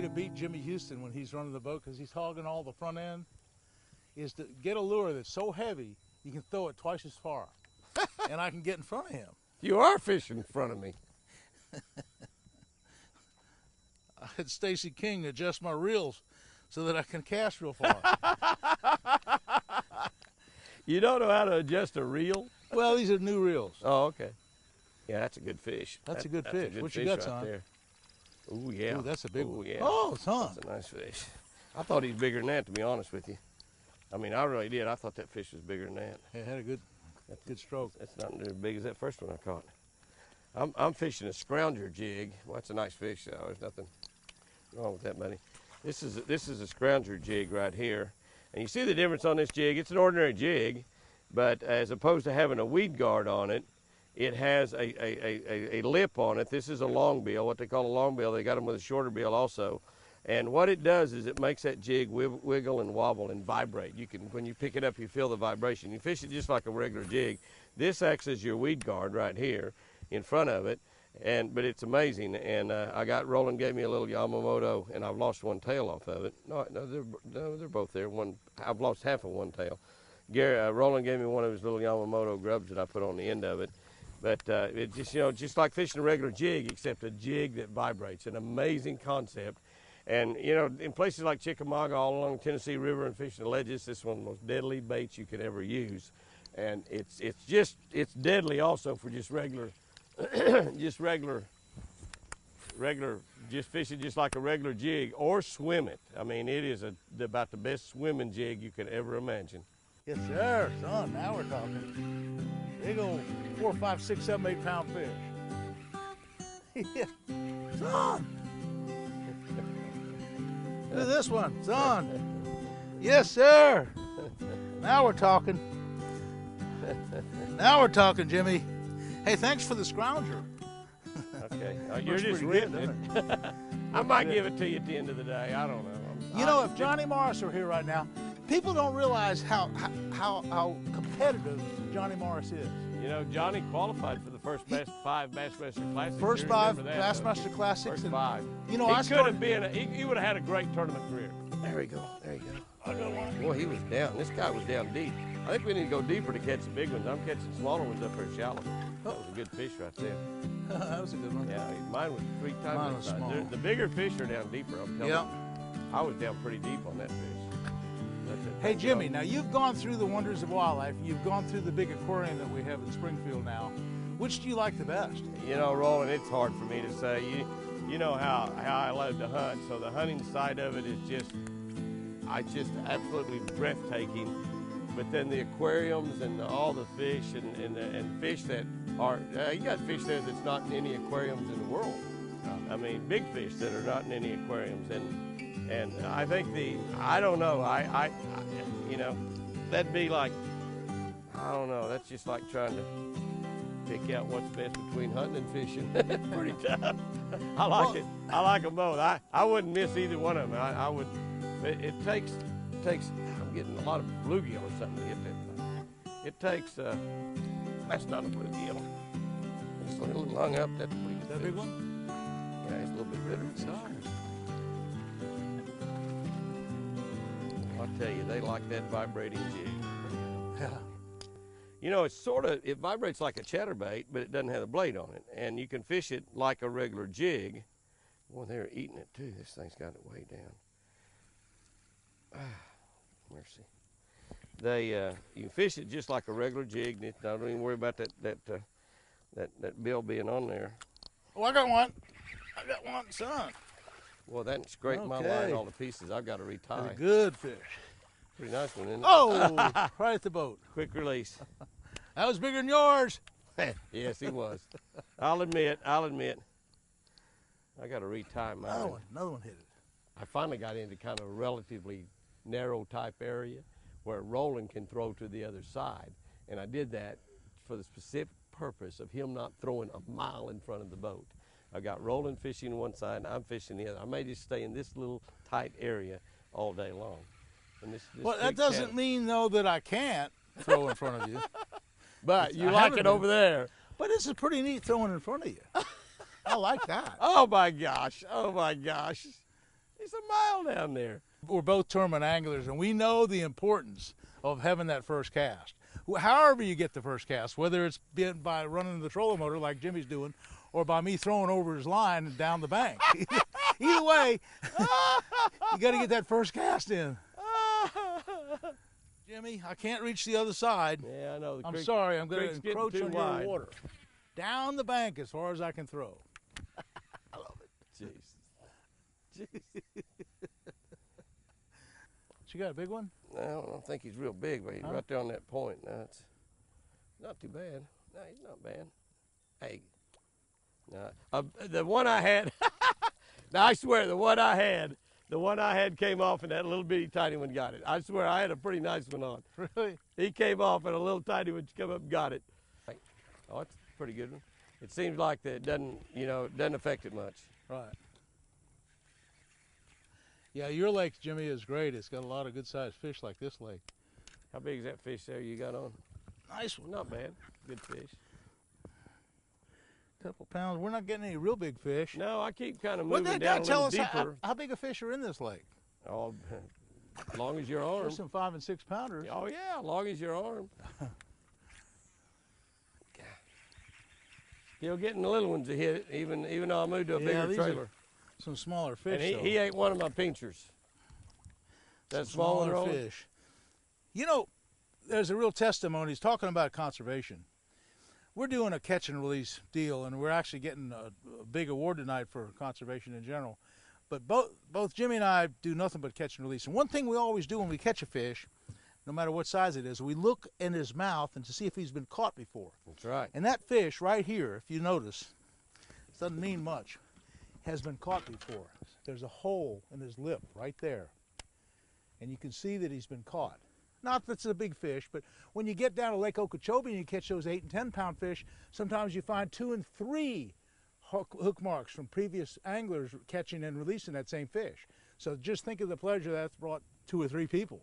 to beat Jimmy Houston when he's running the boat, because he's hogging all the front end, is to get a lure that's so heavy you can throw it twice as far, and I can get in front of him. You are fishing in front of me. I had Stacy King adjust my reels so that I can cast real far. You don't know how to adjust a reel? Well, these are new reels. Oh, okay. Yeah, that's a good fish. That's a good fish. A good What fish you got, right son? there. Ooh, yeah. Ooh, that's a big one. Yeah. Oh, son. That's a nice fish. I thought he was bigger than that, to be honest with you. I mean, I really did. I thought that fish was bigger than that. It had a good stroke. That's not as big as that first one I caught. I'm fishing a scrounger jig. Well, that's a nice fish, though. There's nothing wrong with that, buddy. This is a scrounger jig right here. And you see the difference on this jig. It's an ordinary jig, but as opposed to having a weed guard on it, it has a lip on it. This is a long bill, what they call a long bill. They got them with a shorter bill also. And what it does is it makes that jig wiggle and wobble and vibrate. You can, when you pick it up, you feel the vibration. You fish it just like a regular jig. This acts as your weed guard right here in front of it. But it's amazing. And Roland gave me a little Yamamoto, and I've lost one tail off of it. No, they're both there. I've lost half of one tail. Roland gave me one of his little Yamamoto grubs that I put on the end of it. But it just, just like fishing a regular jig, except a jig that vibrates. An amazing concept. And, in places like Chickamauga, all along the Tennessee River and fishing the ledges, this is one of the most deadly baits you could ever use. And it's deadly also for just regular, just fishing just like a regular jig, or swim it. I mean, it is about the best swimming jig you could ever imagine. Yes, sir, son. Now we're talking. Big old 4, 5, 6, 7, 8 pound fish. Yeah. Son. Look at this one, son. Yes, sir. Now we're talking. Now we're talking, Jimmy. Hey, thanks for the scrounger. Okay. You're just ripping it. I might give it to you at the end of the day. I don't know. If Johnny Morris were here right now, people don't realize how competitive Johnny Morris is. Johnny qualified for the first 5 Bassmaster Classics. First 5 Bassmaster Classics. First 5. He could have been. He would have had a great tournament career. There we go. There you go. I got one. Boy, he was down. This guy was down deep. I think we need to go deeper to catch the big ones. I'm catching smaller ones up here shallow. That was a good fish right there. That was a good one. Yeah, mine was 3 times Mine was small. The bigger fish are down deeper. I'm telling you. I was down pretty deep on that fish. Hey, Jimmy, now you've gone through the wonders of wildlife. You've gone through the big aquarium that we have in Springfield now. Which do you like the best? Roland, it's hard for me to say. You know how I love to hunt, so the hunting side of it is just absolutely breathtaking. But then the aquariums and all the fish and fish that are, you got fish there that's not in any aquariums in the world. I mean, big fish that are not in any aquariums. And I think I don't know, that'd be like, I don't know, that's just like trying to pick out what's best between hunting and fishing. It's pretty tough. I like it. I like them both. I wouldn't miss either one of them. I would, it takes, I'm getting a lot of bluegill or something to get that. It takes, that's not a bluegill. It's a little hung up, that's pretty good. That big one? Yeah, it's a little bit bitter. I'll tell you, they like that vibrating jig. Yeah. It vibrates like a chatterbait, but it doesn't have a blade on it. And you can fish it like a regular jig. Boy, they're eating it too. This thing's got it way down. Mercy. You can fish it just like a regular jig. I don't even worry about that bill being on there. Oh, I got one, son. Well, that scraped my line all to pieces. I've got to retie. That's a good fish. Pretty nice one, isn't it? Oh, right at the boat. Quick release. That was bigger than yours. Yes, he was. I'll admit. I got to retie mine. Another one hit it. I finally got into kind of a relatively narrow type area where Roland can throw to the other side. And I did that for the specific purpose of him not throwing a mile in front of the boat. I got Roland fishing one side and I'm fishing the other. I may just stay in this little tight area all day long. And this well, that doesn't mean, though, that I can't throw in front of you. But you like it over there. But this is pretty neat throwing in front of you. I like that. Oh, my gosh. Oh, my gosh. It's a mile down there. We're both tournament anglers, and we know the importance of having that first cast. However you get the first cast, whether it's been by running the trolling motor like Jimmy's doing, or by me throwing over his line and down the bank. Either way, you got to get that first cast in. Jimmy, I can't reach the other side. Yeah, I know. I'm sorry, I'm going to encroach on your water. Down the bank as far as I can throw. I love it. Jeez. You got a big one? No, I don't think he's real big, but he's right there on that point. No, it's not too bad. No, he's not bad. Hey, no, the one I had, now I swear, the one I had came off, and that little bitty tiny one got it. I swear, I had a pretty nice one on. Really? He came off, and a little tiny one come up and got it. Oh, it's a pretty good one. It seems like that it doesn't affect it much. Right. Yeah, your lake, Jimmy, is great. It's got a lot of good-sized fish like this lake. How big is that fish there you got on? Nice one. Not bad. Good fish. Couple pounds. We're not getting any real big fish. No, I keep kind of moving Well, down a tell little us deeper. how big a fish are in this lake? Oh, as long as your arm. There's some 5 and 6 pounders. Oh yeah, as long as your arm. Still getting the little ones to hit it, even though I moved to a bigger these trailer. Are some smaller fish. And he ate one of my pinchers. That small fish. You know, there's a real testimony. He's talking about conservation. We're doing a catch and release deal, and we're actually getting a big award tonight for conservation in general. But both Jimmy and I do nothing but catch and release. And one thing we always do when we catch a fish, no matter what size it is, we look in his mouth and to see if he's been caught before. That's right. And that fish right here, if you notice, it doesn't mean much, has been caught before. There's a hole in his lip right there. And you can see that he's been caught. Not that it's a big fish, but when you get down to Lake Okeechobee and you catch those 8 and 10 pound fish, sometimes you find 2 and 3 hook marks from previous anglers catching and releasing that same fish. So just think of the pleasure that's brought 2 or 3 people.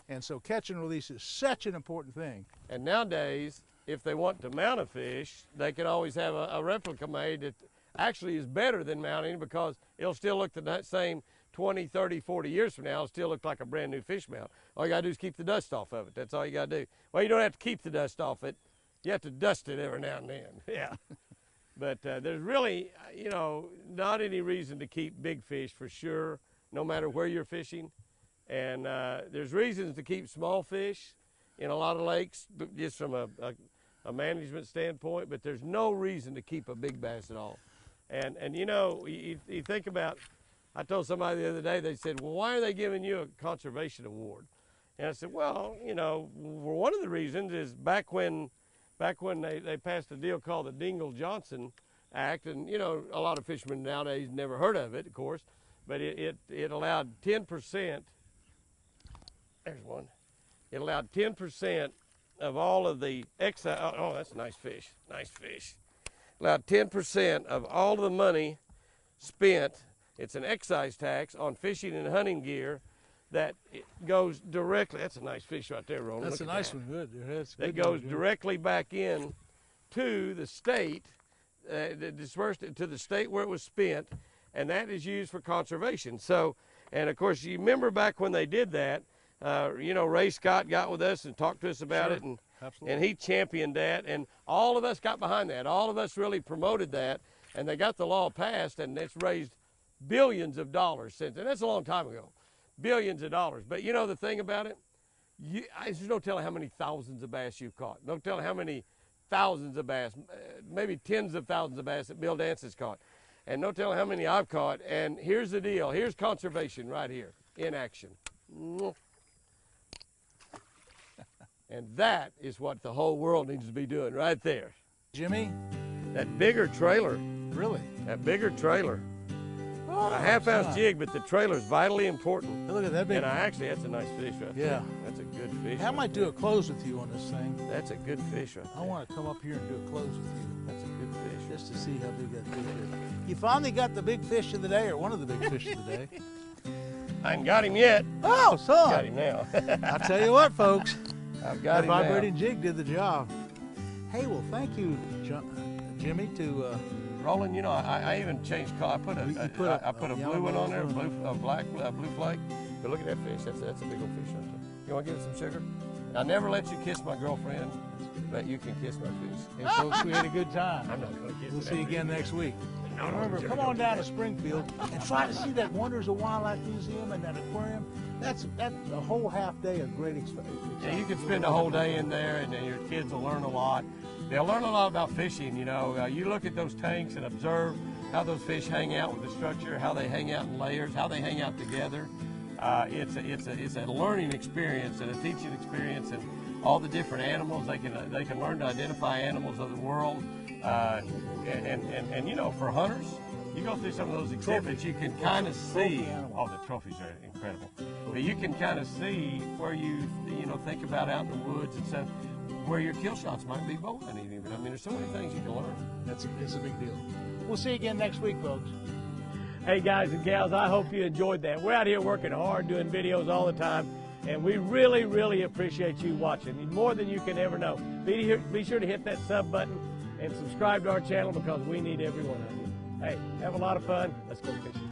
And so catch and release is such an important thing. And nowadays, if they want to mount a fish, they can always have a replica made that actually is better than mounting, because it'll still look the same 20, 30, 40 years from now. It'll still look like a brand new fish mount. All you gotta do is keep the dust off of it. That's all you gotta do. Well, you don't have to keep the dust off it. You have to dust it every now and then. Yeah. But there's really, not any reason to keep big fish for sure, no matter where you're fishing. And there's reasons to keep small fish in a lot of lakes, just from a management standpoint, but there's no reason to keep a big bass at all. And you think about, I told somebody the other day, they said, well, why are they giving you a conservation award? And I said, well, one of the reasons is back when they passed a deal called the Dingell-Johnson Act, and a lot of fishermen nowadays never heard of it, of course, but it allowed 10%. There's one. It allowed 10% of all of the excise. Oh, that's a nice fish. Nice fish. Allowed 10% of all of the money spent. It's an excise tax on fishing and hunting gear that it goes directly. That's a nice fish right there, Roland. That's a nice one. Good. That's good. That goes directly back in to the state, dispersed to the state where it was spent, and that is used for conservation. So, and of course, you remember back when they did that, Ray Scott got with us and talked to us about it, and he championed that, and all of us got behind that. All of us really promoted that, and they got the law passed, and it's raised billions of dollars since, and that's a long time ago, billions of dollars. But the thing about it, there's no telling how many thousands of bass you've caught. No telling how many thousands of bass, maybe tens of thousands of bass that Bill Dance has caught. And no telling how many I've caught. And here's the deal. Here's conservation right here in action. And that is what the whole world needs to be doing right there. Jimmy? That bigger trailer. Really? That bigger trailer. Oh, a half-ounce jig, but the trailer's vitally important. Hey, look at that big one. And that's a nice fish right there. Yeah. That's a good fish. I might do a close with you on this thing. That's a good fish right there. I want to come up here and do a close with you. That's a good fish. Just to see how big that fish is. You finally got the big fish of the day, or one of the big fish of the day. I ain't got him yet. Oh, son. Got him now. I'll tell you what, folks. I've got him vibrating jig did the job. Hey, well, thank you, Jimmy, to Roland, you know, I even changed color. I put a blue one on there, a blue flake. But look at that fish. That's a big old fish right there. You want to give it some sugar? I never let you kiss my girlfriend, but you can kiss my fish. Hey, folks, we had a good time. I'm not going to kiss We'll it see you again next week. And remember, come on down to Springfield and try to see that Wonders of Wildlife Museum and that aquarium. That's a whole half day of great experience. Yeah, you can spend a whole day in there, and your kids will learn a lot. They'll learn a lot about fishing. You know, you look at those tanks and observe how those fish hang out with the structure, how they hang out in layers, how they hang out together. It's a learning experience and a teaching experience, and all the different animals they can learn to identify animals of the world. And you know, for hunters, you go through some of those exhibits, you can kind of see. Oh, the trophies are incredible. But you can kind of see where you think about out in the woods and stuff, where your kill shots might be bow hunting even. I mean, there's so many things you can learn. It's a big deal. We'll see you again next week, folks. Hey guys and gals, I hope you enjoyed that. We're out here working hard, doing videos all the time, and we really, really appreciate you watching, more than you can ever know. Be sure to hit that sub button and subscribe to our channel, because we need every one of you. Hey, have a lot of fun. Let's go fishing.